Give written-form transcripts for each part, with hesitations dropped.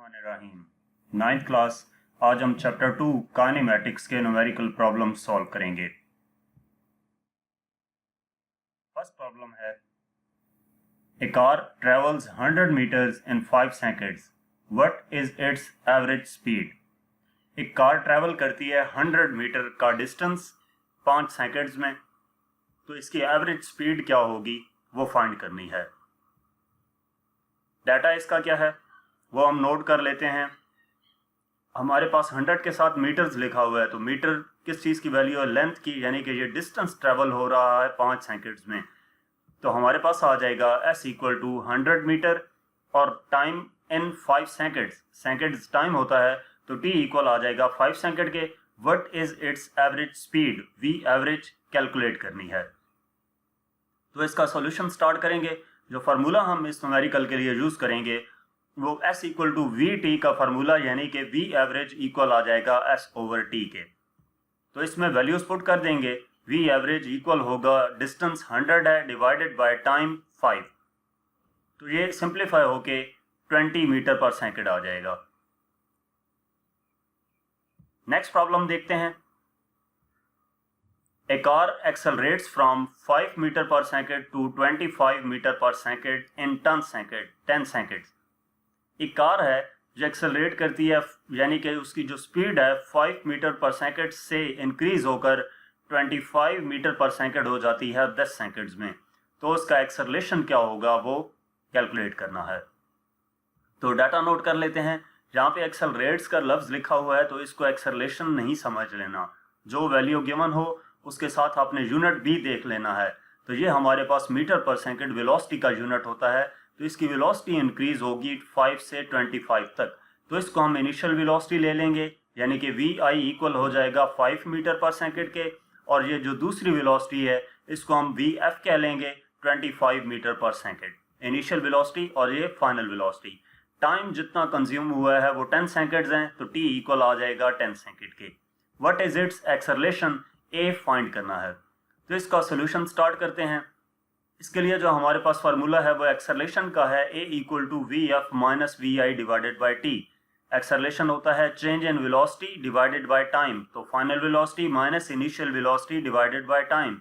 बिस्मिल्लाहिर्रहमानिर्रहीम। 9th class. आज हम चैप्टर 2 काइनेमैटिक्स के न्यूमेरिकल प्रॉब्लम सॉल्व करेंगे। फर्स्ट प्रॉब्लम है, a car travels 100 metres in 5 seconds, what is its average speed. एक कार ट्रेवल करती है 100 मीटर का डिस्टेंस 5 सेकंड्स में, तो इसकी एवरेज स्पीड क्या होगी वो फाइंड करनी है। डाटा इसका क्या है वो हम नोट कर लेते हैं। हमारे पास 100 के साथ मीटर्स लिखा हुआ है, तो मीटर किस चीज़ की वैल्यू है, लेंथ की, यानी कि ये डिस्टेंस ट्रेवल हो रहा है 5 सेकंड्स में। तो हमारे पास आ जाएगा s इक्वल टू 100 मीटर और time in 5 seconds, seconds time होता है, तो t इक्वल आ जाएगा 5 सेकंड के। What is its average speed, v average calculate करनी है। तो इसका सॉल्यूशन स्टार्ट करेंगे। जो फार्मूला हम इस न्यूमेरिकल के लिए यूज करेंगे वो s equal to v t का फार्मूला, यानी कि v एवरेज इक्वल आ जाएगा s ओवर t के। तो इसमें वैल्यूज पुट कर देंगे। v एवरेज इक्वल होगा डिस्टेंस 100 है डिवाइडेड बाय टाइम 5, तो ये सिंप्लीफाई होके 20 मीटर पर सेकंड आ जाएगा। नेक्स्ट प्रॉब्लम देखते हैं। A car accelerates from 5 meter per second to 25 meter per second in 10 seconds। एक कार है जो एक्सेलरेट करती है, यानी कि उसकी जो स्पीड है 5 मीटर पर सेकंड से इंक्रीज होकर 25 मीटर पर सेकंड हो जाती है 10 सेकंड्स में। तो उसका एक्सेलरेशन क्या होगा वो कैलकुलेट करना है। तो डाटा नोट कर लेते हैं। यहाँ पे एक्सेलरेट्स का लफ्ज़ लिखा हुआ है, तो इसको एक्सेलरेशन नहीं समझ लेना, जो वैल्यू गिवन हो उसके साथ आपने यूनिट भी देख लेना है। तो ये हमारे पास मीटर पर सेकंड वेलोसिटी का यूनिट होता है, तो इसकी वेलोसिटी इंक्रीज होगी 5 से 25 तक। तो इसको हम इनिशियल वेलोसिटी ले लेंगे, यानी कि वी आई इक्वल हो जाएगा 5 मीटर पर सेकंड के, और ये जो दूसरी वेलोसिटी है इसको हम वी एफ कह लेंगे 25 मीटर पर सेकंड, इनिशियल वेलोसिटी और ये फाइनल वेलोसिटी। टाइम जितना कंज्यूम हुआ है वो 10 सेकंड्स हैं, तो टी इक्वल आ जाएगा 10 सेकंड के। What is its acceleration, A find करना है। तो इसका सोल्यूशन स्टार्ट करते हैं। इसके लिए जो हमारे पास फार्मूला है वो एक्सेलरेशन का है, a equal to v f minus v i divided by t. Acceleration होता है change in velocity divided by time, तो final velocity minus initial velocity divided by time.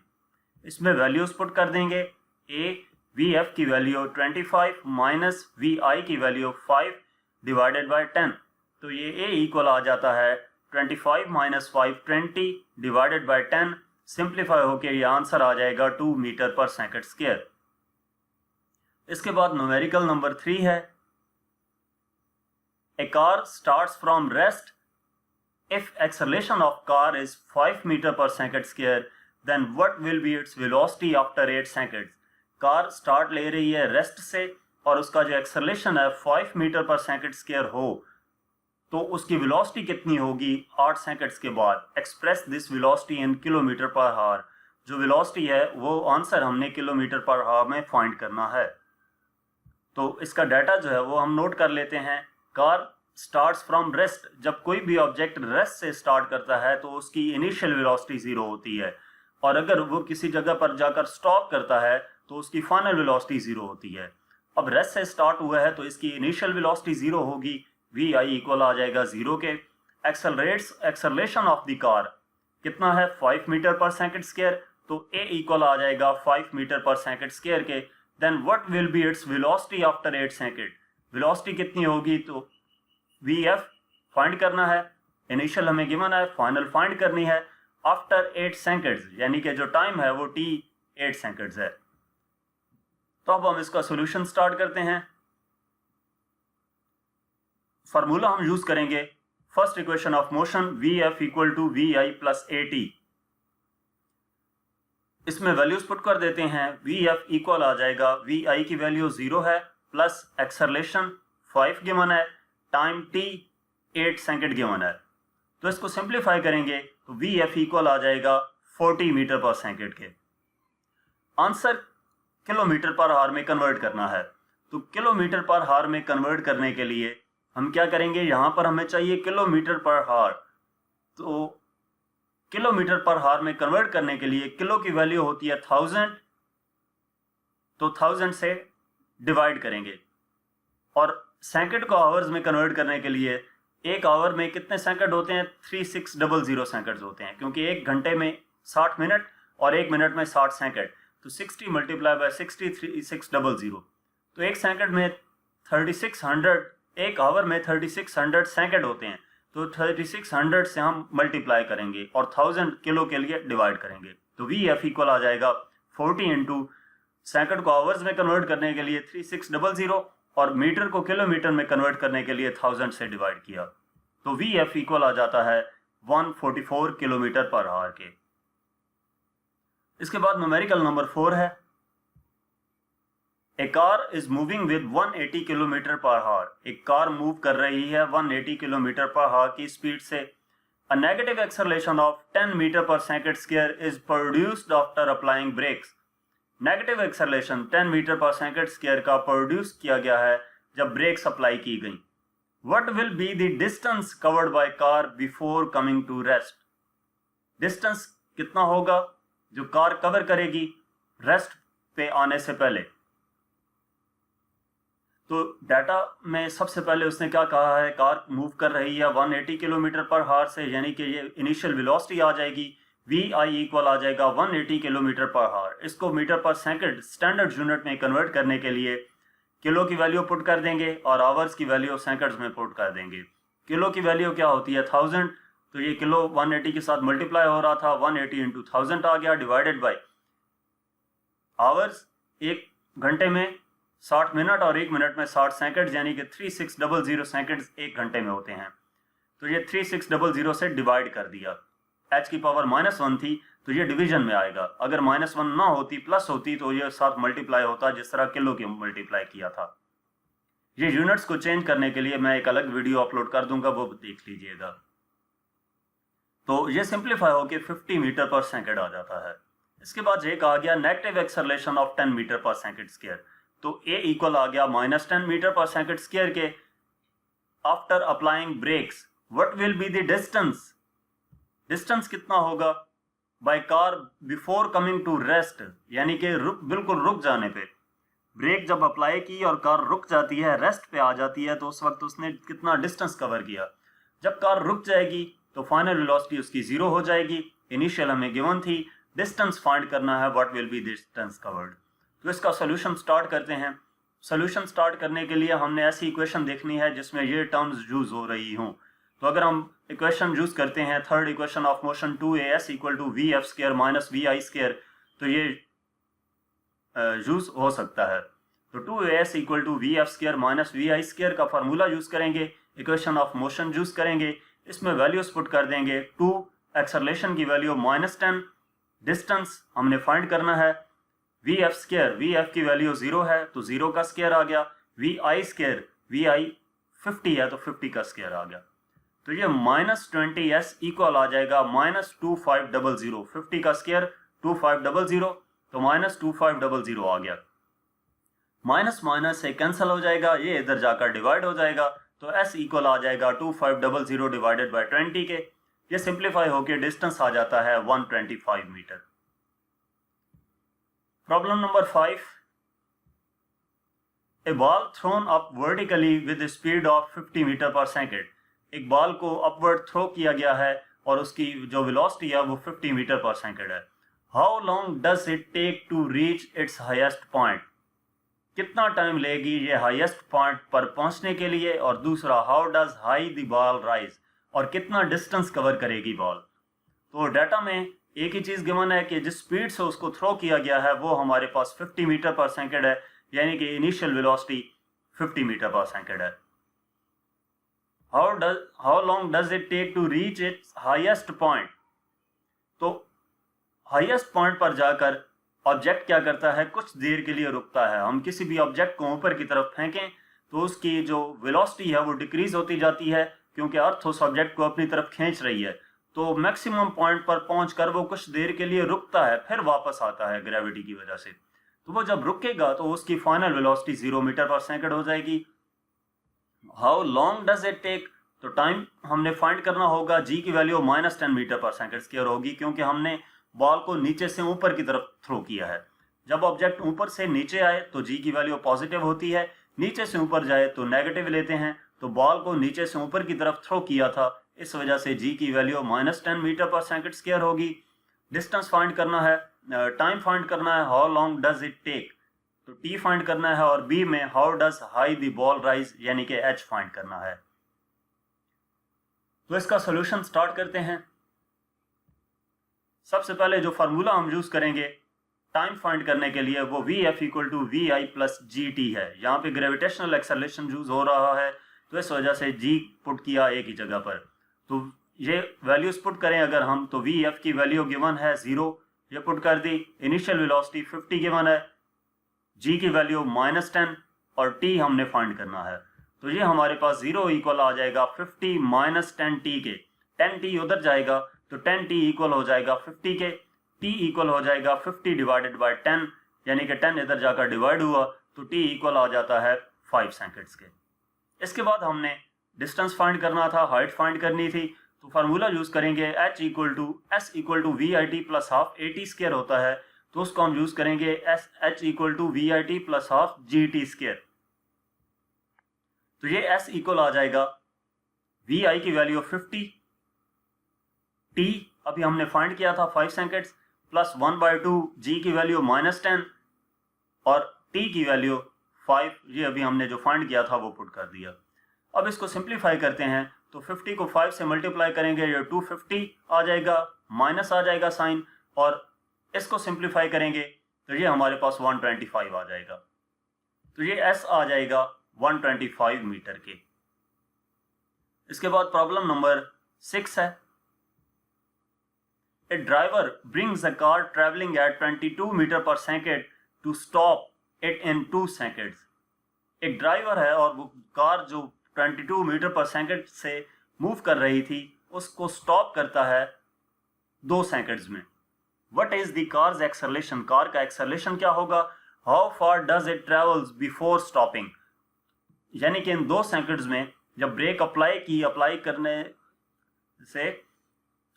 इसमें वैल्यूज पुट कर देंगे। ए वी एफ की value 25 minus v i की value 5 divided by 10, तो ये ए इक्वल आ जाता है 25 माइनस 5 20 डिवाइडेड बाय 10। सिंप्लीफाई होके ये आंसर आ जाएगा 2 मीटर पर सेकंड स्क्वायर। इसके बाद न्यूमेरिकल नंबर 3 है। A car starts from rest if acceleration of car is 5 metre पर second square, then what will be its velocity after 8 seconds. Car start ले रही है रेस्ट से और उसका जो एक्सेलरेशन है 5 मीटर पर सेकंड स्क्वायर हो, तो उसकी वेलोसिटी कितनी होगी 8 सेकंड्स के बाद। Express this velocity in kilometre पर हावर। जो वेलोसिटी है वो आंसर हमने किलोमीटर पर हावर में फाइंड करना है। तो इसका डाटा जो है वो हम नोट कर लेते हैं। कार स्टार्ट्स फ्रॉम रेस्ट, जब कोई भी ऑब्जेक्ट रेस्ट से स्टार्ट करता है तो उसकी इनिशियल वेलोसिटी 0 होती है, और अगर वो किसी जगह पर जाकर स्टॉप करता है तो उसकी फाइनल वेलोसिटी 0 होती है। अब रेस्ट से स्टार्ट हुआ है तो इसकी इनिशियल वेलोसिटी 0 होगी, वी आई इक्वल आ जाएगा 0 के। एक्सेलरेशन ऑफ द कार कितना है 5 मीटर पर सेकंड स्क्वायर, तो ए इक्वल आ जाएगा 5 मीटर पर सेकंड स्क्वायर के। Then what will be its velocity after 8 second, velocity कितनी होगी, तो वी एफ फाइंड करना है, इनिशियल हमें गिवन है, फाइनल फाइंड करनी है आफ्टर 8 सेकंड्स, यानी कि जो टाइम है वो टी 8 सेकंड्स है। तो अब हम इसका सोल्यूशन स्टार्ट करते हैं। फार्मूला हम यूज करेंगे first equation of motion, v f equal to we i plus a t. इसमें वैल्यूज पुट कर देते हैं। वी एफ इक्वल आ जाएगा, वी आई की वैल्यू 0 है, प्लस एक्सेलरेशन 5 गिवन है, टाइम टी 8 सेकंड गिवन है। तो इसको सिंप्लीफाई करेंगे तो वी एफ इक्वल आ जाएगा 40 मीटर पर सेकंड के। आंसर किलोमीटर पर हावर में कन्वर्ट करना है, तो किलोमीटर पर हावर में कन्वर्ट करने के लिए हम क्या करेंगे, यहाँ पर हमें चाहिए किलोमीटर पर हावर, तो किलोमीटर पर हावर में कन्वर्ट करने के लिए किलो की वैल्यू होती है 1000, तो 1000 से डिवाइड करेंगे और सेकंड को आवर्स में कन्वर्ट करने के लिए एक आवर में कितने सेकंड होते हैं? 3600 सेकंड्स होते हैं, क्योंकि एक घंटे में 60 मिनट और एक मिनट में 60 सेकंड, तो 60 मल्टीप्लाई बाय 63600, तो एक सेकंड में 3600, एक आवर में 3600 सेकंड होते हैं। तो 3600 से हम मल्टीप्लाई करेंगे और 1000 किलो के लिए डिवाइड करेंगे, तो VF इक्वल आ जाएगा 40 इंटू सेकंड को आवर्स में कन्वर्ट करने के लिए 3600 और मीटर को किलोमीटर में कन्वर्ट करने के लिए 1000 से डिवाइड किया, तो VF इक्वल आ जाता है 144 किलोमीटर पर आवर के। इसके बाद न्यूमेरिकल नंबर 4 है, a car is moving with 180 kilometre per hour. एक कार मूव कर रही है 180 किलोमीटर पर आवर की स्पीड से। A negative acceleration of 10 metre पर second square is produced after applying brakes. Negative acceleration 10 metre पर second square का produce किया गया है जब ब्रेक्स अप्लाई की गई। What will be the distance covered by car before coming to rest. Distance कितना होगा जो कार कवर करेगी रेस्ट पे आने से पहले। तो डाटा में सबसे पहले उसने क्या कहा है, कार मूव कर रही है 180 किलोमीटर पर आवर से, यानी कि ये इनिशियल वेलोसिटी आ जाएगी, VI इक्वल आ जाएगा 180 किलोमीटर पर आवर। इसको मीटर पर सेकंड स्टैंडर्ड यूनिट में कन्वर्ट करने के लिए किलो की वैल्यू पुट कर देंगे और आवर्स की वैल्यू सेकंड्स में पुट कर देंगे। किलो की वैल्यू क्या होती है 1000, तो ये किलो 180 के साथ मल्टीप्लाई हो रहा था, 180 इंटू 1000 आ गया, डिवाइडेड बाई आवर्स, एक घंटे में 60 मिनट और एक मिनट में 60 सेकंड, यानी कि 3600 सेकंड्स एक घंटे में होते हैं। तो ये 3600 से डिवाइड कर दिया, h की पावर -1 थी तो ये डिवीजन में आएगा, अगर -1 ना होती प्लस होती तो ये साथ मल्टीप्लाई होता, जिस तरह किलो की मल्टीप्लाई किया था। ये यूनिट्स को चेंज करने के लिए मैं एक अलग वीडियो अपलोड कर दूंगा, वो देख लीजिएगा। तो ये सिंप्लीफाई होकर 50 मीटर पर सेकंड आ जाता है। इसके बाद ये कहा गया नेगेटिव एक्सेलरेशन ऑफ 10 मीटर पर सेकंड स्क्वायर, तो A इक्वल आ गया -10 मीटर पर सेकंड स्क्वायर के। After applying brakes what will be the distance, distance कितना होगा by car before coming to rest, यानी कि बिल्कुल रुक जाने पे। ब्रेक जब अप्लाई की और कार रुक जाती है, रेस्ट पे आ जाती है, तो उस वक्त उसने कितना डिस्टेंस कवर किया। जब कार रुक जाएगी तो फाइनल वेलोसिटी उसकी 0 हो जाएगी। इनिशियल हमें गिवन थी, डिस्टेंस फाइंड करना है, what will B distance covered. तो इसका सोल्यूशन स्टार्ट करते हैं। सोल्यूशन स्टार्ट करने के लिए हमने ऐसी इक्वेशन देखनी है जिसमें ये टर्म्स यूज हो रही हों। तो अगर हम इक्वेशन यूज करते हैं, third equation of motion 2as equal to VF square minus VI square, तो ये यूज हो सकता है। तो 2as equal to VF square minus VI square का फार्मूला यूज करेंगे, इक्वेशन ऑफ मोशन यूज करेंगे, इसमें वैल्यूज पुट कर देंगे। 2 एक्सेलरेशन की वैल्यू -10, डिस्टेंस हमने फाइंड करना है, VF स्क्वायर, VF की वैल्यू 0 है तो 0 का स्क्वायर आ गया, VI स्क्वायर, VI 50 है तो 50 का स्क्वायर आ गया। तो ये -20s इक्वल आ जाएगा -2500, 50 का स्क्वायर 2500, तो -2500 आ गया। माइनस माइनस से कैंसिल हो जाएगा, ये इधर जाकर डिवाइड हो जाएगा, तो s इक्वल आ जाएगा 2500 डिवाइडेड बाय 20 के। ये सिंप्लीफाई होकर डिस्टेंस आ जाता है 125 metre. Problem number 5, a ball thrown up vertically with speed of 50 metre पर सेकंड। एक बॉल को अपवर्ड थ्रो किया गया है और उसकी जो वेलोसिटी है वो 50 मीटर पर सेकंड है। How long does it take to reach its highest point. कितना टाइम लेगी ये हाईएस्ट पॉइंट पर पहुंचने के लिए, और दूसरा how does high the ball rise, और कितना डिस्टेंस कवर करेगी बॉल। तो डाटा में एक ही चीज गिवन है कि जिस स्पीड से उसको थ्रो किया गया है वो हमारे पास 50 मीटर पर सेकंड है, यानी कि इनिशियल वेलोसिटी 50 मीटर पर सेकंड है। How long does it take to reach its highest point. तो हाईएस्ट पॉइंट पर जाकर ऑब्जेक्ट क्या करता है, कुछ देर के लिए रुकता है। हम किसी भी ऑब्जेक्ट को ऊपर की तरफ फेंकें तो उसकी जो वेलोसिटी है वो डिक्रीज होती जाती है, क्योंकि अर्थ उस ऑब्जेक्ट को अपनी तरफ खींच रही है। तो मैक्सिमम पॉइंट पर पहुंचकर वो कुछ देर के लिए रुकता है, फिर वापस आता है ग्रेविटी की वजह से। तो वो जब रुकेगा तो उसकी फाइनल वेलोसिटी 0 मीटर पर सेकंड हो जाएगी। How long does it take, तो टाइम हमने फाइंड करना होगा, जी की वैल्यू -10 मीटर पर सेकंड स्क्वायर होगी, क्योंकि हमने बॉल को नीचे से ऊपर की तरफ थ्रो किया है। जब ऑब्जेक्ट ऊपर से नीचे आए तो जी की वैल्यू पॉजिटिव होती है, नीचे से ऊपर जाए तो नेगेटिव लेते हैं, तो बॉल को नीचे से ऊपर की तरफ थ्रो किया था, इस वजह से जी की वैल्यू -10 मीटर पर सेकंड स्क्वायर होगी। डिस्टेंस फाइंड करना है, टाइम फाइंड करना है, how long does it take, तो टी फाइंड करना है, और बी में how does high the ball rise यानी कि एच फाइंड करना है। तो इसका सोल्यूशन स्टार्ट करते हैं। सबसे पहले जो फार्मूला हम यूज करेंगे टाइम फाइंड करने के लिए वो Vf = Vi + GT है। यहाँ पे ग्रेविटेशनल एक्सेलरेशन यूज हो रहा है, तो इस वजह से G पुट किया एक ही जगह पर। तो ये वैल्यूज पुट करें अगर हम, तो Vf की वैल्यू गिवन है 0, ये पुट कर दी। इनिशियल वेलोसिटी 50 गिवन है, G की वैल्यू -10 और T हमने फाइंड करना है। तो ये हमारे पास 0 इक्वल आ जाएगा 50 - 10T के। 10T उधर जाएगा तो 10T इक्वल हो जाएगा 50 के, T इक्वल हो जाएगा 50 डिवाइडेड बाय 10, यानी कि 10 इधर जाकर डिवाइड हुआ तो T इक्वल आ जाता है 5 सेकंड्स के। इसके बाद हमने डिस्टेंस फाइंड करना था, हाइट फाइंड करनी थी, तो फार्मूला यूज करेंगे H = S = VIT + ½ AT² होता है, तो उसको हम यूज करेंगे H = VIT + ½ GT²। तो ये S इक्वल आ जाएगा VI की वैल्यू 50, T अभी हमने फाइंड किया था 5 सेकंड्स, प्लस 1/2 G की वैल्यू -10 और T की वैल्यू 5, ये अभी हमने जो फाइंड किया था वो पुट कर दिया। अब इसको सिंप्लीफाई करते हैं, तो 50 को 5 से मल्टीप्लाई करेंगे, ये 250 आ जाएगा, माइनस आ जाएगा साइन, और इसको सिंप्लीफाई करेंगे तो ये हमारे पास 125 आ जाएगा। तो ये S आ जाएगा 125 मीटर के। इसके बाद प्रॉब्लम नंबर 6 है। A driver brings a car traveling at 22 metre per second to stop it in 2 seconds। एक ड्राइवर है और वो कार जो 22 मीटर पर सेकेंड से मूव कर रही थी उसको स्टॉप करता है 2 सेकंड्स में। What is the car's acceleration? Car का एक्सेलरेशन क्या होगा? How far does it travels before stopping? यानी कि इन 2 सेकंड्स में जब ब्रेक अप्लाई करने से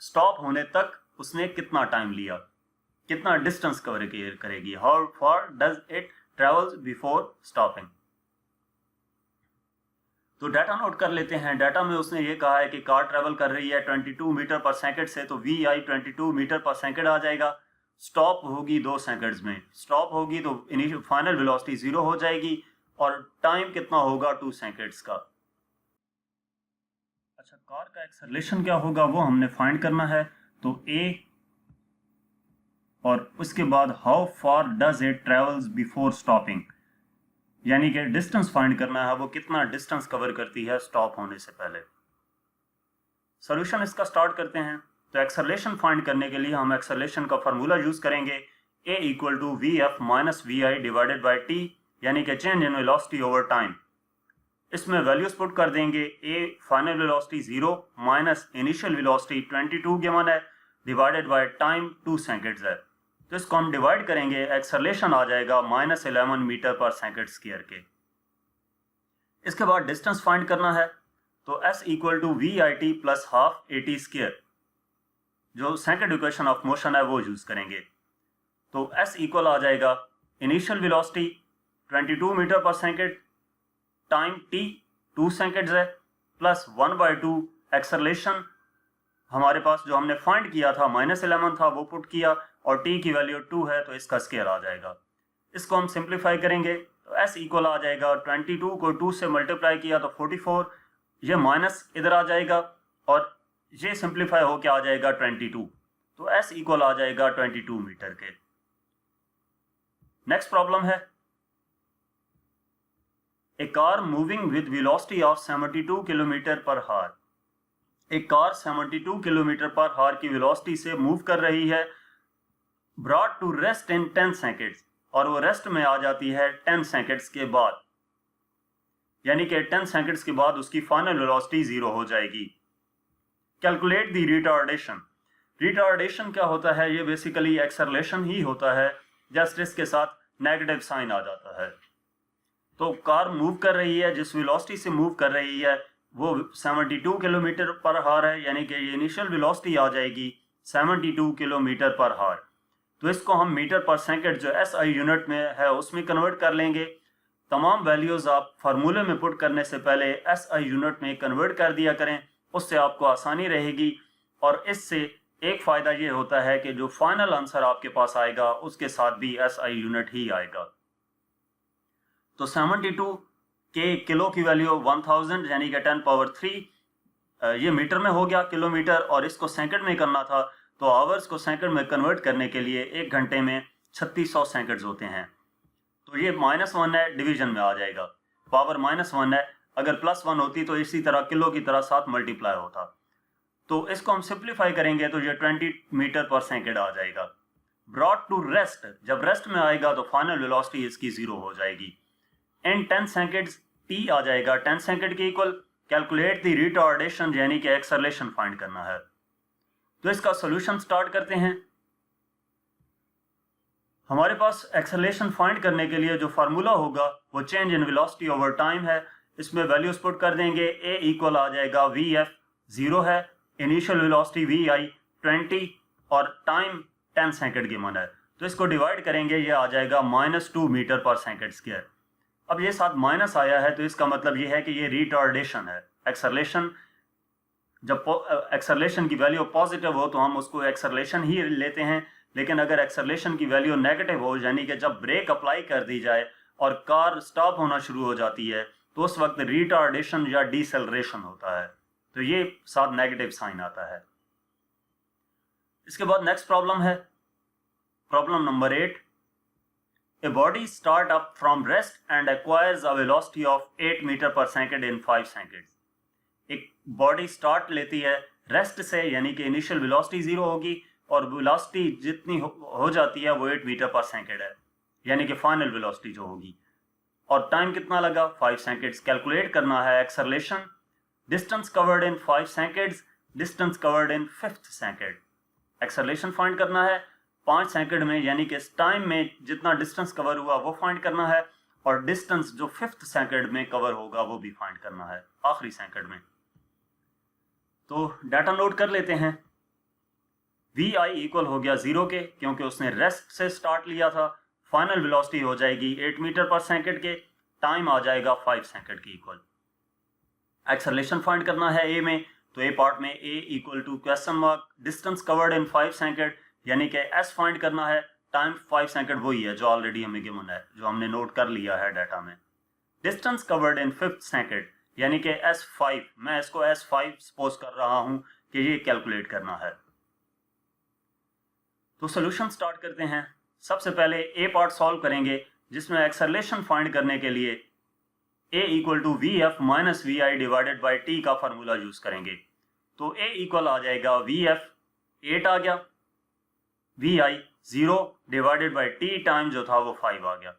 स्टॉप होने तक उसने कितना टाइम लिया, कितना डिस्टेंस कवर करेगी। How far does it travels before stopping. तो डाटा नोट कर लेते हैं। डाटा में उसने ये कहा है कि कार ट्रेवल कर रही है 22 मीटर पर सेकंड से, तो VI 22 मीटर पर सेकंड आ जाएगा। स्टॉप होगी 2 सेकंड्स में, स्टॉप होगी तो फाइनल वेलोसिटी 0 हो जाएगी, और टाइम कितना होगा 2 सेकंड्स का। अच्छा, कार का एक्सेलरेशन क्या होगा वो हमने फाइंड करना है। तो A और उसके बाद how far does it travels before stopping, यानी कि डिस्टेंस फाइंड करना है, वो कितना डिस्टेंस कवर करती है स्टॉप होने से पहले। सॉल्यूशन इसका स्टार्ट करते हैं। तो एक्सेलरेशन फाइंड करने के लिए हम एक्सेलरेशन का फार्मूला यूज करेंगे A = VF - VI divided by T, यानी कि change in velocity over time. इसमें वैल्यूज पुट कर देंगे। A final velocity 0 minus initial velocity 22 given है, डिवाइडेड बाय टाइम 2 सेकंड्स है, तो इसको हम डिवाइड करेंगे, एक्सेलरेशन आ जाएगा -11 मीटर पर सेकंड स्क्वायर के। इसके बाद डिस्टेंस फाइंड करना है, तो S = VIT + ½ AT², जो सेकंड इक्वेशन ऑफ मोशन है वो यूज करेंगे। तो S इक्वल आ जाएगा इनिशियल वेलोसिटी 22 मीटर पर सेकंड, टाइम T 2 सेकंड्स है, प्लस 1/2 एक्सेलरेशन हमारे पास जो हमने फाइंड किया था -11 था वो पुट किया, और T की वैल्यू 2 है तो इसका स्क्वायर आ जाएगा। इसको हम सिंप्लीफाई करेंगे, तो S इक्वल आ जाएगा 22 को 2 से मल्टीप्लाई किया तो 44, ये माइनस इधर आ जाएगा और ये सिंप्लीफाई होके आ जाएगा 22, तो S इक्वल आ जाएगा 22 मीटर के। नेक्स्ट प्रॉब्लम है, a car moving with velocity of 72 kilometre per hour. एक कार 72 किलोमीटर पर हार की वेलोसिटी से मूव कर रही है, brought to rest in 10 seconds, और वो रेस्ट में आ जाती है 10 सेकंड्स के बाद, यानी कि 10 सेकंड्स के बाद उसकी फाइनल वेलोसिटी 0 हो जाएगी। Calculate the retardation. रिटार्डेशन क्या होता है? ये बेसिकली एक्सेलरेशन ही होता है, जस्ट इसके साथ नेगेटिव साइन आ जाता है। तो कार मूव कर रही है, जिस वेलोसिटी से मूव कर रही है वो 72 किलोमीटर पर हार है, यानी कि इनिशियल वेलोसिटी आ जाएगी 72 किलोमीटर पर हार। तो इसको हम मीटर पर सेकंड जो SI यूनिट में है उसमें कन्वर्ट कर लेंगे। तमाम वैल्यूज़ आप फार्मूले में पुट करने से पहले एसआई यूनिट में कन्वर्ट कर दिया करें, उससे आपको आसानी रहेगी। और इससे एक फ़ायदा ये होता है कि जो फाइनल आंसर आपके पास आएगा उसके साथ भी एसआई यूनिट ही आएगा। तो 72 के किलो की वैल्यू 1000 यानी कि 10 पावर 3 ये मीटर में हो गया किलोमीटर, और इसको सेकंड में करना था तो आवर्स को सेकंड में कन्वर्ट करने के लिए 1 घंटे में 3600 सेकंड्स होते हैं। तो ये -1 है, डिवीजन में आ जाएगा, पावर -1 है। अगर +1 होती तो इसी तरह किलो की तरह 7 मल्टीप्लाई होता। तो इसको हम सिंप्लीफाई करेंगे तो ये 20 मीटर पर सेकंड आ जाएगा। ब्रॉट टू रेस्ट, जब रेस्ट में आएगा तो फाइनल वेलोसिटी इसकी 0 हो जाएगी। इन 10 सेकंड्स t आ जाएगा 10 सेकंड के इक्वल। कैलकुलेट द रिटार्डेशन यानी कि एक्सेलरेशन फाइंड करना है। तो इसका सॉल्यूशन स्टार्ट करते हैं। हमारे पास एक्सेलरेशन फाइंड करने के लिए जो फार्मूला होगा वो change in velocity over time है। इसमें वैल्यूज पुट कर देंगे। a इक्वल आ जाएगा vf 0 है, इनिशियल वेलोसिटी vi 20 और टाइम 10 सेकंड की मन है। तो इसको डिवाइड करेंगे, ये आ जाएगा -2 मीटर पर सेकंड स्क्वायर। अब ये साथ माइनस आया है तो इसका मतलब ये है कि ये रिटार्डेशन है। एक्सेलरेशन, जब एक्सेलरेशन की वैल्यू पॉजिटिव हो तो हम उसको एक्सेलरेशन ही लेते हैं, लेकिन अगर एक्सेलरेशन की वैल्यू नेगेटिव हो यानी कि जब ब्रेक अप्लाई कर दी जाए और कार स्टॉप होना शुरू हो जाती है तो उस वक्त रिटार्डेशन या डिसेलरेशन होता है। तो ये साथ नेगेटिव साइन आता है। इसके बाद नेक्स्ट प्रॉब्लम है problem number 8। A body start up from rest and acquires a velocity of 8 metre पर सेकंड in 5 seconds। एक बॉडी स्टार्ट लेती है रेस्ट से यानी कि इनिशियल वेलोसिटी 0 होगी और वेलोसिटी जितनी हो जाती है वो 8 मीटर पर सेकंड है, यानी कि फाइनल वेलोसिटी जो होगी। और टाइम कितना लगा 5 सेकंड्स। कैलकुलेट करना है acceleration. Distance covered in 5 seconds, distance covered in 5th second. Acceleration find करना है 5 सेकंड में, यानी कि टाइम में जितना डिस्टेंस कवर हुआ वो फाइंड करना है, और डिस्टेंस जो 5th सेकंड में कवर होगा वो भी फाइंड करना है आखिरी सेकंड में। तो डाटा नोट कर लेते हैं। vi इक्वल हो गया 0 के, क्योंकि उसने रेस्ट से स्टार्ट लिया था। फाइनल वेलोसिटी हो जाएगी 8 मीटर पर सेकंड के, टाइम आ जाएगा 5 सेकंड के इक्वल। एक्सेलरेशन फाइंड करना है a में, तो a पार्ट में a equal to question mark distance covered in 5 second, यानी कि s फाइंड करना है। टाइम 5 सेकंड वही है जो ऑलरेडी हमें गिवन है, जो हमने नोट कर लिया है डाटा में। डिस्टेंस कवर्ड इन 5th सेकंड यानी कि s5, मैं इसको s5 सपोज कर रहा हूं कि ये कैलकुलेट करना है। तो सॉल्यूशन स्टार्ट करते हैं। सबसे पहले ए पार्ट सॉल्व करेंगे, जिसमें एक्सेलरेशन फाइंड करने के लिए a equal to vf minus vi divided by t का फार्मूला यूज करेंगे। तो a इक्वल आ जाएगा vf 8 आ गया, vi 0 divided by t time जो था वो 5 आ गया।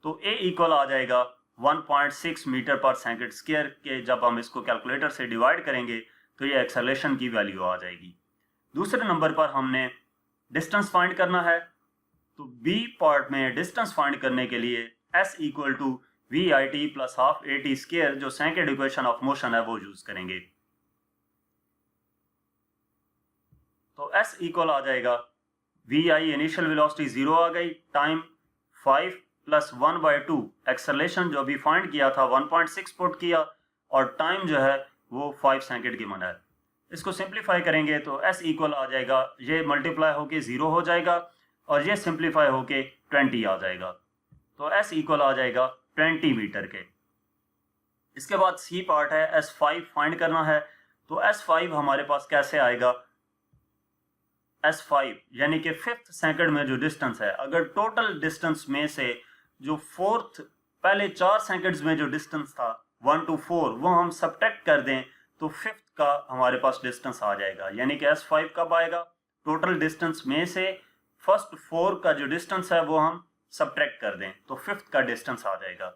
तो a इक्वल आ जाएगा 1.6 मीटर पर सेकंड स्क्वायर के। जब हम इसको कैलकुलेटर से डिवाइड करेंगे तो ये एक्सेलरेशन की वैल्यू आ जाएगी। दूसरे नंबर पर हमने डिस्टेंस फाइंड करना है, तो b पार्ट में डिस्टेंस फाइंड करने के लिए s equal to we I T plus half A T square, जो सेकंड इक्वेशन ऑफ मोशन है वो यूज करेंगे। तो s इक्वल आ जाएगा वी आई इनिशियल वेलोसिटी 0 आ गई, टाइम 5 प्लस 1/2 एक्सेलरेशन जो अभी फाइंड किया था 1.6 पुट किया, और टाइम जो है वो 5 सेकंड की मन है। इसको सिंप्लीफाई करेंगे तो s इक्वल आ जाएगा, ये मल्टीप्लाई होके 0 हो जाएगा और ये सिंप्लीफाई होके 20 आ जाएगा। तो s इक्वल आ जाएगा 20 मीटर के। इसके बाद c पार्ट है s5 फाइंड करना है। तो s5 हमारे पास कैसे आएगा, s5 यानी कि 5th सेकंड में जो डिस्टेंस है, अगर टोटल डिस्टेंस में से जो 4th पहले 4 सेकंड्स में जो डिस्टेंस था 1 to 4 वो हम सब्ट्रैक्ट कर दें तो 5th का हमारे पास डिस्टेंस आ जाएगा। यानी कि s5 कब आएगा, टोटल डिस्टेंस में से फर्स्ट 4 का जो डिस्टेंस है वो हम सब्ट्रैक्ट कर दें तो 5th का डिस्टेंस आ जाएगा।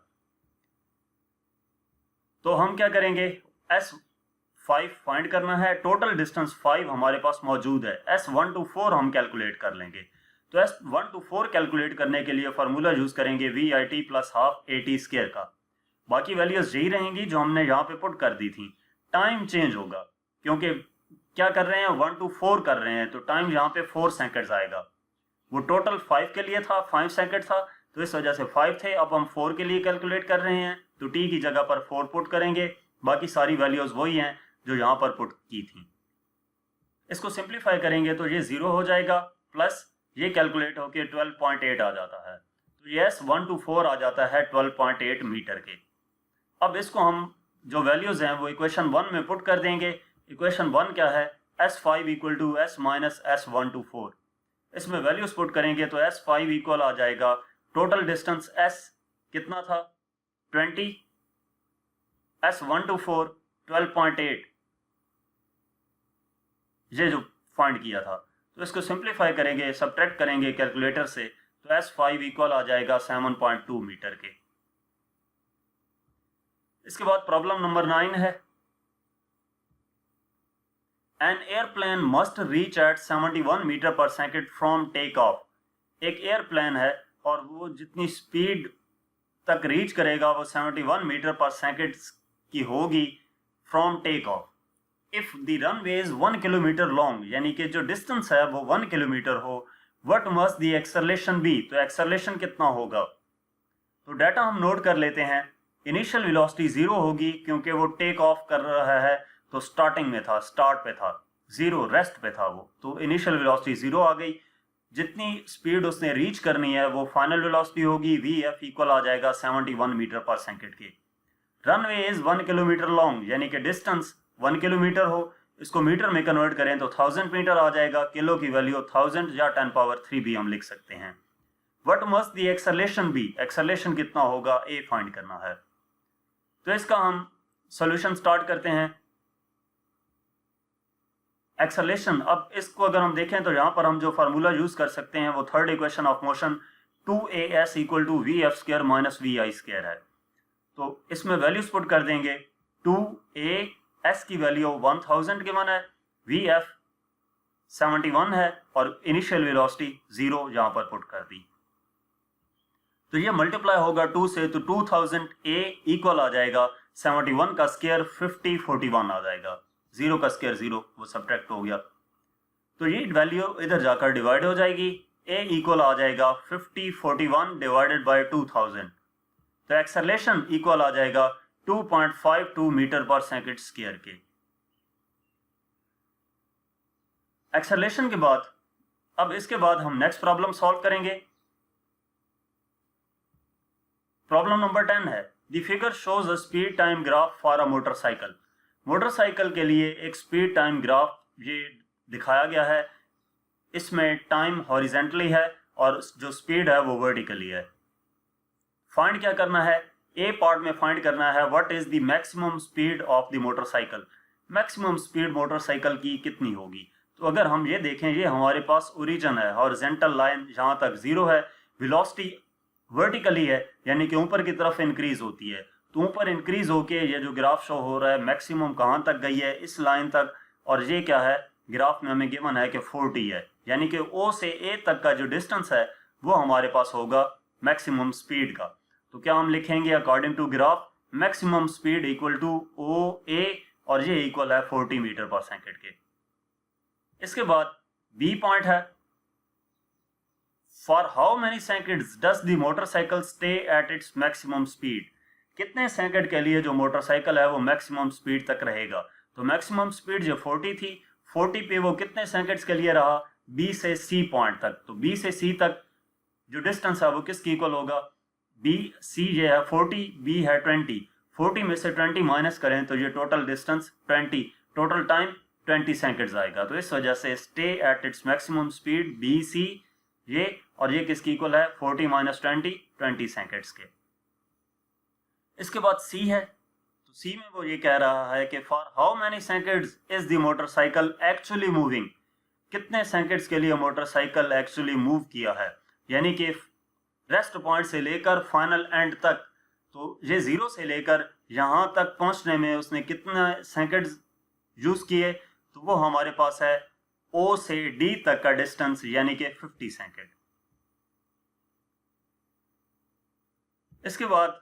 तो हम क्या करेंगे, s5 फाइंड करना है, टोटल डिस्टेंस 5 हमारे पास मौजूद है, s1 to 4 हम कैलकुलेट कर लेंगे। तो s1 to 4 कैलकुलेट करने के लिए फार्मूला यूज करेंगे V I T plus half A T square का। बाकी वैल्यूज यही रहेंगी जो हमने यहाँ पे पुट कर दी थी। टाइम चेंज होगा क्योंकि क्या कर रहे हैं 1 to 4 कर रहे हैं, तो टाइम यहाँ पे 4 सेकंड्स आएगा। वो टोटल 5 के लिए था, 5 सेकंड था, तो इस वजह से 5 थे, अब हम 4 के लिए कैलकुलेट कर रहे हैं, तो t की जगह पर 4 पुट करेंगे, बाकी सारी वैल्यूज़ वही हैं जो यहाँ पर पुट की थी। इसको सिंप्लीफाई करेंगे तो ये 0 हो जाएगा, प्लस ये कैलकुलेट होकर 12.8 आ जाता है, तो ये S124 आ जाता है 12.8 मीटर के। अब इसको हम जो वैल्यूज़ हैं वो इक्वेशन 1 में पुट कर देंगे। इक्वेशन 1 क्या है, S5 equal to S minus S124। इसमें वैल्यूज़ पुट करेंगे तो S5 इक्वल आ जाएगा, टोटल डिस्टेंस S कितना था 20, S124 12.8, ये जो फाइंड किया था। तो इसको सिंप्लीफाई करेंगे, सब्ट्रैक्ट करेंगे कैलकुलेटर से, तो S5 इक्वल आ जाएगा 7.2 मीटर के। इसके बाद प्रॉब्लम नंबर 9 है, an airplane must reach at 71 metre per second from take off. एक एयरप्लेन है और वो जितनी स्पीड तक रीच करेगा वो 71 मीटर पर सेकेंड की होगी from take off. If the runway is 1 kilometre long, यानी कि जो डिस्टेंस है वो 1 किलोमीटर हो, what must the acceleration be, तो एक्सेलरेशन कितना होगा। तो डाटा हम नोट कर लेते हैं। इनिशियल वेलोसिटी 0 होगी क्योंकि वो टेक ऑफ कर रहा है, तो स्टार्टिंग में था, स्टार्ट पे था, 0 रेस्ट पे था वो, तो इनिशियल वेलोसिटी 0 आ गई। जितनी स्पीड उसने रीच करनी है वो फाइनल वेलोसिटी होगी, VF इक्वल आ जाएगा 71 मीटर पर सेकेंड के। रनवे इज 1 किलोमीटर लॉन्ग, यानी कि डिस्टेंस 1 किलोमीटर हो, इसको मीटर में कन्वर्ट करें तो 1000 मीटर आ जाएगा, किलो की वैल्यू 1000 या 10 पावर 3 भी हम लिख सकते हैं। What must the acceleration be, acceleration कितना होगा, ए फाइंड करना है। तो इसका हम सॉल्यूशन स्टार्ट करते हैं। एक्सेलरेशन, अब इसको अगर हम देखें तो यहाँ पर हम जो फार्मूला यूज कर सकते हैं वो third equation of motion 2AS equal to VF square minus VI square है। तो इसमें वैल्यूज पुट कर देंगे, 2AS की वैल्यू 1000 गिवन है, VF 71 है और इनिशियल वेलोसिटी 0 यहाँ पर पुट कर दी। तो ये मल्टीप्लाई होगा 2 से, तो 2000 A इक्वल आ जाएगा 71 का स्क्वायर 50 41 आ जाएगा, 0 का स्क्वायर 0, वो सब्ट्रैक्ट हो गया, तो ये वैल्यू इधर जाकर डिवाइड हो जाएगी। A इक्वल आ जाएगा 50 41 डिवाइडेड बाय 2000, तो एक्सेलरेशन इक्वल आ जाएगा 2.52 मीटर पर सेकेंड स्क्वायर के। एक्सेलरेशन के बाद अब इसके बाद हम नेक्स्ट प्रॉब्लम सॉल्व करेंगे। प्रॉब्लम नंबर 10 है, the figure shows a speed time graph for a motorcycle. Motorcycle के लिए एक स्पीड टाइम ग्राफ ये दिखाया गया है, इसमें टाइम हॉरिजेंटली है और जो स्पीड है वो वर्टिकली है। फाइंड क्या करना है, ए पार्ट में फाइंड करना है what is the maximum speed of the motorcycle, maximum speed motorcycle की कितनी होगी। तो अगर हम ये देखें, ये हमारे पास ओरिजिन है, हॉरिजेंटल लाइन जहाँ तक 0 है, वेलोसिटी वर्टिकली है यानी कि ऊपर की तरफ इंक्रीज होती है, तो ऊपर इंक्रीज होके ये जो ग्राफ शो हो रहा है मैक्सिमम कहाँ तक गई है, इस लाइन तक, और ये क्या है ग्राफ में हमें गिवन है कि 40 है, यानी कि O से A तक का जो डिस्टेंस है वो हमारे पास होगा मैक्सिमम स्पीड का। तो क्या हम लिखेंगे according to graph maximum speed equal to OA और ये इक्वल है 40 मीटर पर सेकेंड के। इसके बाद बी पॉइंट है, for how many seconds does the motorcycle stay at its maximum speed, कितने सेकंड के लिए जो मोटरसाइकिल है वो मैक्सिमम स्पीड तक रहेगा। तो मैक्सिमम स्पीड जो 40 थी, 40 पे वो कितने सेकंड्स के लिए रहा, B से C पॉइंट तक। तो B से C तक जो डिस्टेंस है वो किसकी इक्वल होगा, C ये है 40, B है 20, 40 में से 20 माइनस करें तो ये total distance 20, total time 20 seconds आएगा। तो इस वजह से stay at its maximum speed BC ये, और ये किसकी इक्वल है 40 माइनस 20 सेकंड्स के। इसके बाद C है, तो C में वो ये कह रहा है कि for how many seconds is the motorcycle actually moving, कितने सेकंड्स के लिए मोटरसाइकिल एक्चुअली मूव किया है, यानी कि रेस्ट पॉइंट से लेकर फाइनल एंड तक। तो ये 0 से लेकर यहाँ तक पहुँचने में उसने कितने सेकंड्स यूज किए, तो वो हमारे पास है O से D तक का डिस्टेंस यानी कि 50 सेकंड। इसके बाद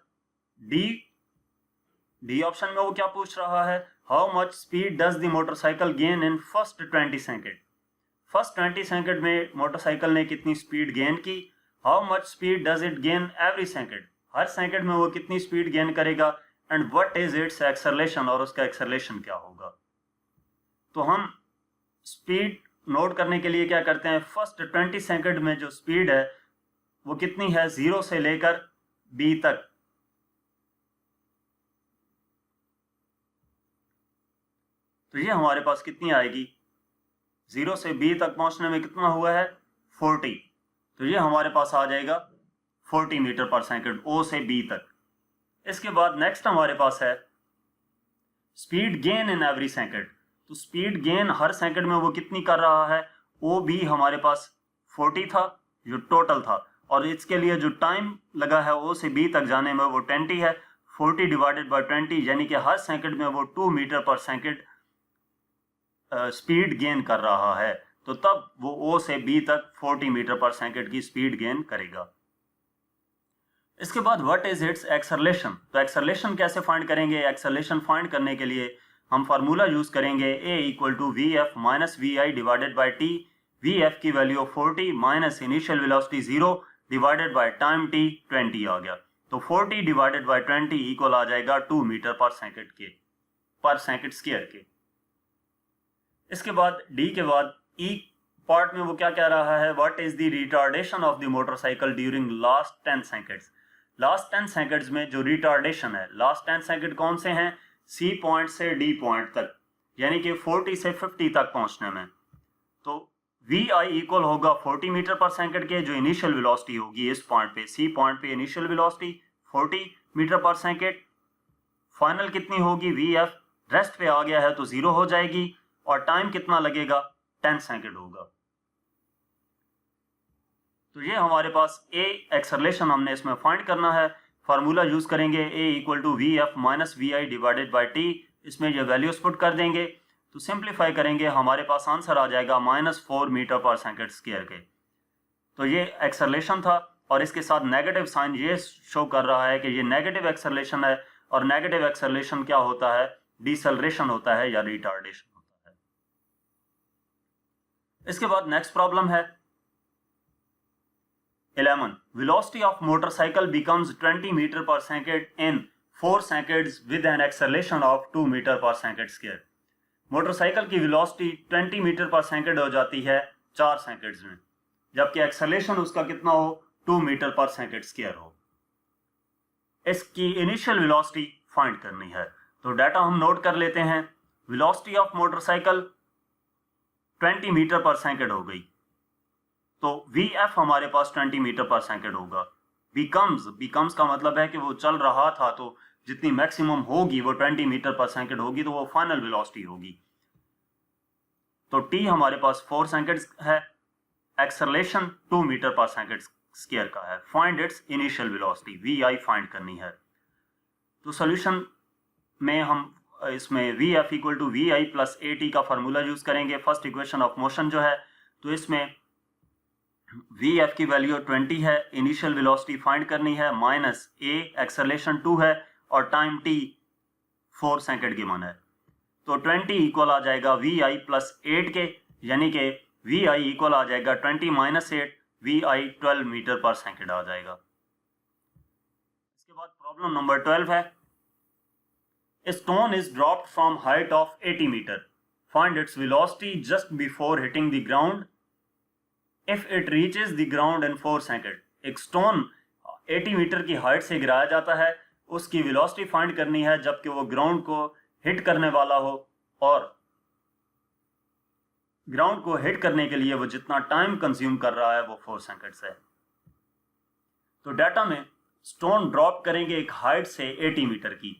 डी ऑप्शन में वो क्या पूछ रहा है, how much speed does the motorcycle gain in first 20 second, first 20 second में मोटरसाइकिल ने कितनी स्पीड गेन की। How much speed does it gain every second, her second में वो कितनी स्पीड गेन करेगा, and what is its acceleration, और उसका एक्सेलरेशन क्या होगा। तो हम स्पीड नोट करने के लिए क्या करते हैं, फर्स्ट 20 सेकंड में जो स्पीड है वो कितनी है, 0 से लेकर b तक। तो ये हमारे पास कितनी आएगी, 0 से b तक पहुंचने में कितना हुआ है, 40। तो ये हमारे पास आ जाएगा 40 मीटर पर सेकंड O से B तक। इसके बाद नेक्स्ट हमारे पास है speed gain in every second. तो स्पीड गेन हर सेकंड में वो कितनी कर रहा है, OB हमारे पास 40 था जो टोटल था, और इसके लिए जो टाइम लगा है O से B तक जाने में वो 20 है। 40 डिवाइडेड बाय 20 यानी कि हर सेकंड में वो 2 मीटर पर सेकंड स्पीड गेन कर रहा है। तो तब वो O से B तक 40 मीटर पर सेकंड की स्पीड गेन करेगा। इसके बाद व्हाट इज इट्स एक्सेलरेशन। तो एक्सेलरेशन कैसे फाइंड करेंगे, एक्सेलरेशन फाइंड करने के लिए हम फार्मूला यूज करेंगे A equal to VF minus VI divided by T। VF की value 40 minus initial velocity 0 divided by time T 20 आ गया। तो 40 डिवाइडेड बाई 20 इक्वल आ जाएगा 2 मीटर पर सेकंड के, पर सेकंड स्क्वायर के। इसके बाद D के बाद E पार्ट में वो क्या कह रहा है, what is the retardation of the motorcycle during last 10 seconds. Last 10 seconds में जो रिटार्डेशन है, लास्ट 10 सेकंड कौन से हैं, C पॉइंट से D पॉइंट तक, यानी कि 40 से 50 तक पहुंचने में। तो VI इक्वल होगा 40 मीटर पर सेकंड के, जो इनिशियल वेलोसिटी होगी इस पॉइंट पे, C पॉइंट पे इनिशियल वेलोसिटी 40 मीटर पर सेकंड। फाइनल कितनी होगी, VF रेस्ट पे आ गया है तो 0 हो जाएगी, और टाइम कितना लगेगा, 10 सेकंड होगा। तो ये हमारे पास A एक्सेलरेशन हमने इसमें फाइंड करना है। फार्मूला यूज करेंगे A equal to VF minus VI divided by T। इसमें ये वैल्यूज पुट कर देंगे तो सिंप्लीफाई करेंगे, हमारे पास आंसर आ जाएगा -4 मीटर पर सेकंड स्क्वायर के। तो ये एक्सेलरेशन था, और इसके साथ नेगेटिव साइन ये शो कर रहा है कि ये नेगेटिव एक्सेलरेशन है, और नेगेटिव एक्सेलरेशन क्या होता है, डिसेलरेशन होता है या रिटार्डेशन होता है। इसके बाद नेक्स्ट प्रॉब्लम है 11. Velocity of motorcycle becomes 20 meter per second in 4 seconds with an acceleration of 2 meter per second square. Motorcycle की वेलोसिटी 20 मीटर पर सेकंड हो जाती है 4 सेकंड्स में, जबकि एक्सेलरेशन उसका कितना हो, 2 मीटर पर सेकंड स्क्वायर हो। इसकी इनिशियल वेलोसिटी फाइंड करनी है। तो डाटा हम नोट कर लेते हैं। वेलोसिटी ऑफ मोटरसाइकिल 20 मीटर पर सेकंड हो गई, तो VF हमारे पास 20 मीटर पर सेकंड होगा। becomes का मतलब है कि वो चल रहा था, तो जितनी मैक्सिमम होगी वो 20 मीटर पर सेकंड होगी, तो वो फाइनल वेलोसिटी होगी। तो T हमारे पास 4 सेकंड है, एक्सेलरेशन 2 मीटर पर सेकंड स्क्वायर का है। Find its initial velocity, VI find करनी है। तो सॉल्यूशन में हम इसमें VF equal to VI plus AT का फार्मूला यूज करेंगे, फर्स्ट इक्वेशन ऑफ मोशन जो है। तो इसमें VF की वैल्यू 20 है, इनिशियल वेलोसिटी फाइंड करनी है, माइनस A एक्सेलरेशन 2 है, और टाइम T 4 सेकंड गिवन है। तो 20 इक्वल आ जाएगा VI प्लस 8 के, यानी कि VI इक्वल आ जाएगा 20 माइनस 8, VI 12 मीटर पर सेकंड आ जाएगा। इसके बाद प्रॉब्लम नंबर 12 है, A stone is dropped from height of 80 meter. Find its velocity just before hitting the ground if it reaches the ground in 4 seconds. एक stone 80 metre की height से गिराया जाता है, उसकी वेलोसिटी फाइंड करनी है जबकि वो ग्राउंड को हिट करने वाला हो, और ग्राउंड को हिट करने के लिए वो जितना टाइम कंज्यूम कर रहा है वो 4 सेकंड्स है। तो डाटा में स्टोन ड्रॉप करेंगे एक हाइट से 80 मीटर की,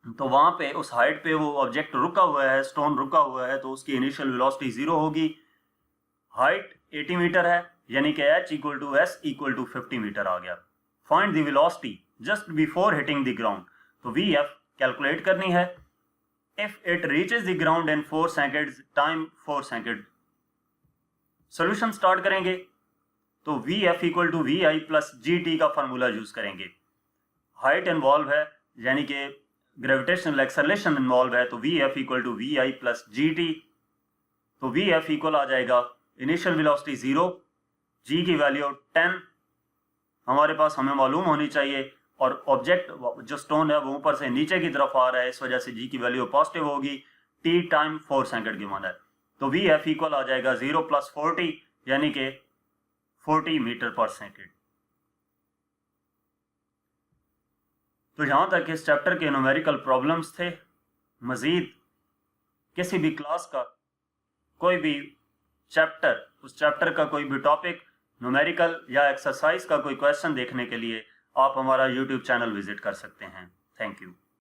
तो वहां पे उस हाइट पे वो ऑब्जेक्ट रुका हुआ है, स्टोन रुका हुआ है, तो उसकी इनिशियल वेलोसिटी 0 होगी। हाइट 80 मीटर है, यानी कि H equal to S equal to 50 metre आ गया। Find the velocity just before hitting the ground. तो VF कैलकुलेट करनी है। If it reaches the ground in 4 seconds, time 4 second. Solution start करेंगे, तो VF equal to VI plus GT का formula use करेंगे। Height involve है, यानी कि ग्रेविटेशनल एक्सेलरेशन इन्वॉल्व है, तो VF equal to VI plus GT। तो VF इक्वल आ जाएगा इनिशियल वेलोसिटी 0, G की वैल्यू 10 हमारे पास हमें मालूम होनी चाहिए, और ऑब्जेक्ट जो स्टोन है वो ऊपर से नीचे की तरफ आ रहा है, इस वजह से जी की वैल्यू पॉजिटिव होगी। टी टाइम 4 सेकंड की माना है, तो वी एफ इक्वल आ जाएगा 0 + 40 यानी कि 40 मीटर पर सेकंड। तो यहाँ तक इस चैप्टर के न्यूमेरिकल प्रॉब्लम्स थे। मज़ीद किसी भी क्लास का कोई भी चैप्टर, उस चैप्टर का कोई भी टॉपिक, न्यूमेरिकल या एक्सरसाइज का कोई क्वेश्चन देखने के लिए आप हमारा यूट्यूब चैनल विजिट कर सकते हैं। Thank you.